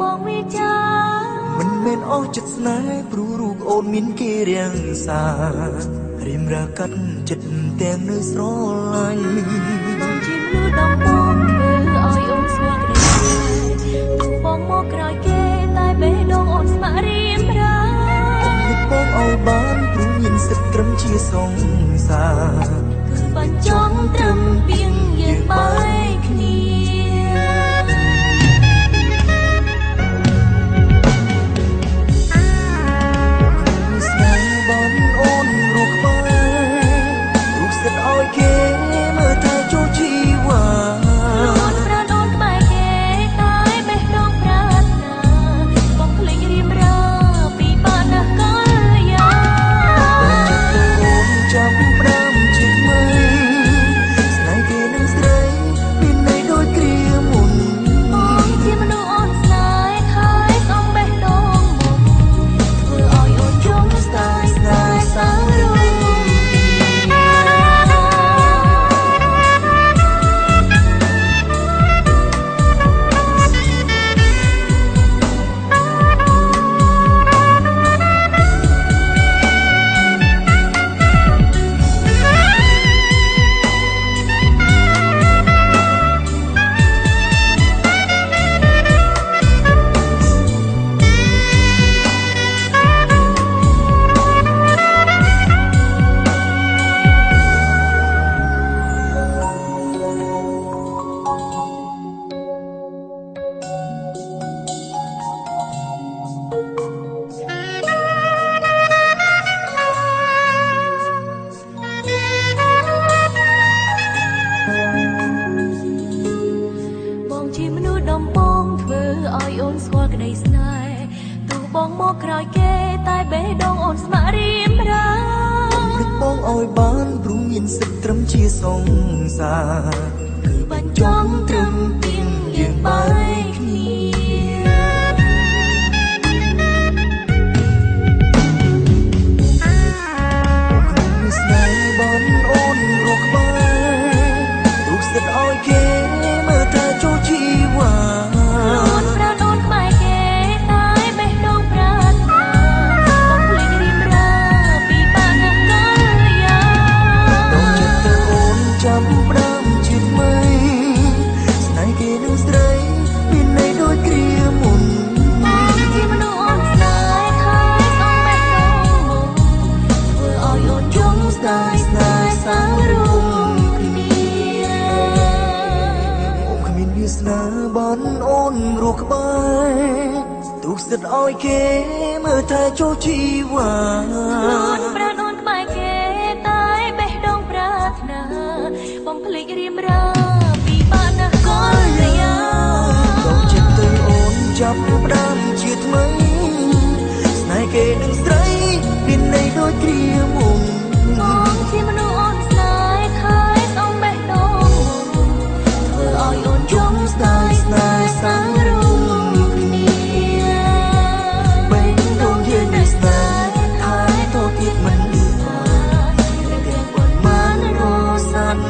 បងវិចាមិនមែនអស់ចិត្តស្នេហ៍ព្រោះរូបអូនមានគេរាំងសារៀមរាកាត់ចិត្តទាំងនៅស្រឡាញ់បងជាមនុស្សដំបងធ្វើឲ្យអូនស្គាល់ក្តីទោះបងមកក្រោយគេតែបេះដូងអូនស្ម័គ្ររៀមរាបងឲ្យបានព្រោះមានសិទ្ធិត្រឹមជាសង្សារគឺបញ្ចង់ត្រឹមពីងយើងបែកគ្នាបងមកក្រោយគេតែបេះដូងអូនស្ម័គ្ររៀមរាព្រឹកបងឲ្យបានព្រោះមានសិទ្ធិត្រឹមជាសង្សារគឺបញ្ចង់ត្រឹមពីងយើងបែកគ្នាស្នេហ៍បងអូនរកក្បែរទូសិទ្ធឲ្យគេមើលតែចូលជីវ៉ាបានអូនរស់ក្បែរទុកសិទ្ធឲ្យគេមើលតែចូលជីវ៉ាខ្លួនប្រាណអូនក្បែរគេតែបេះដូងប្រាថ្នាបងភ្លេចរៀមរាពីបាក់ណាស់កលយាបងចិត្តទៅអូនចាប់ផ្ដើមជាថ្មីស្នេហ៍គេនឹងស្រីមានន័យដូចគ្រាមុនបងជាមនុស្សអូនស្នេហ៍ខើយស្អងបេះដូងធ្វើឲ្យអូនយំស្ដាយស្នេហ៍សាំងរួមគ្នាបេះដូងយើងនៅស្នេហ៍ហើយទៅទៀតមិនបានរឿងប៉ុន្មានរសាត់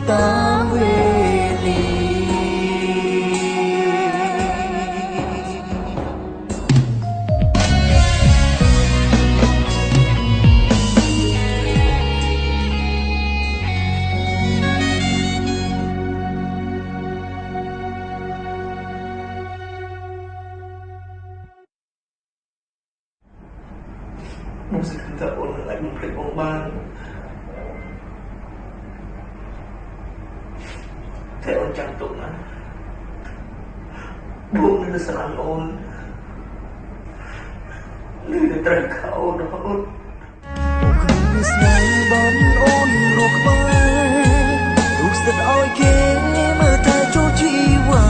តាមវេលាខ្ញុំសង្ឃឹមថាអូនអាចបំភ្លេចបងបានតែអូនចាំទុកណាបងនៅស្រឡាញ់អូននៅត្រូវខោអូនរហូតខ្ញុំស្នេហ៍បងអូនរស់ក្បែរទូស្ទឹកឲ្យគេមើលតែចូលជីវ៉ា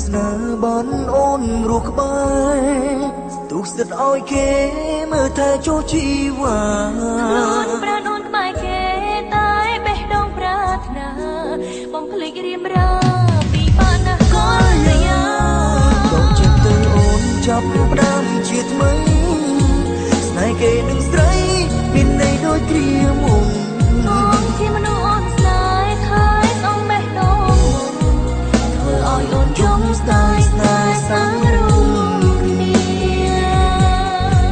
ស្ ស្នាបនអូនរស់ក្បែរទុកសិតឲ្យគេមើលថែចូលជីវ៉ាខ្លួនប្រាណអូនក្បែរគេតែបេះដូងប្រាថ្នាបំភ្លេចរៀមរាពីបានណាកលយាដល់ចិត្តទៅអូនចាប់ផ្ដើមជាថ្មីស្នេហ៍គេនឹងស្រីមានន័យដូចគ្រាមុនអូនជាមនុស្សអូនស្នេហ៍ខែស្អងបេះដូងធ្វើឲ្យអូនយំស្ដាយស្នេហ៍សាំងរូបគ្នា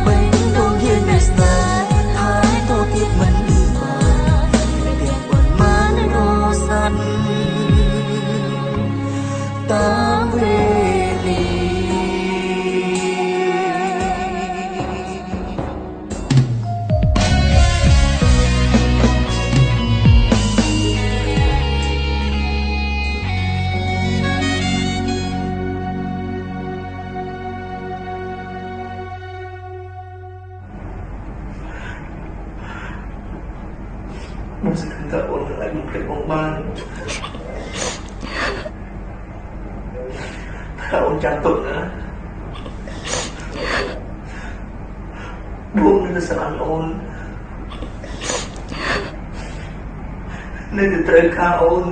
បេះដូងយើងនៅស្នេហ៍ហើយតទៀតមិនបានទាំងប៉ុន្មានរស័ព្ទតាមវេលា Không sẽ không thể ổn lại một cái bóng ban Thả ổn chán tội nữa Buông nên là sẽ ăn ổn Nên là trời khá ổn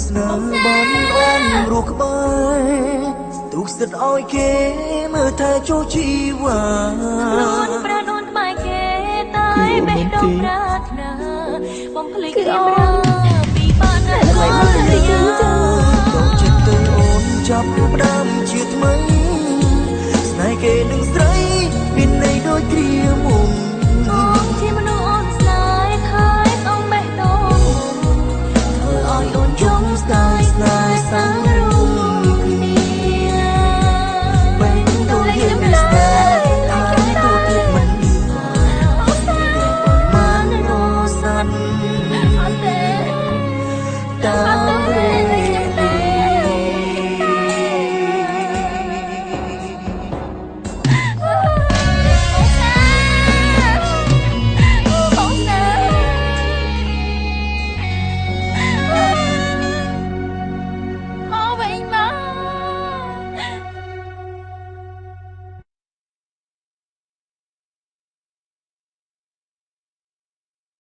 ស្នាបានអូនរស់ក្បែរទុកសិតឲ្យគេមើលថែចូលជីវ៉ាខ្លួនប្រាណអូនក្បែរគេតែបេះដូងប្រាថ្នាបំភ្លេចរៀមរាពីបានណាកលយាដល់ចិត្តទៅអូនចាប់ផ្ដើមជាថ្មីស្នេហ៍គេនឹងស្រីមានន័យដូចគ្រា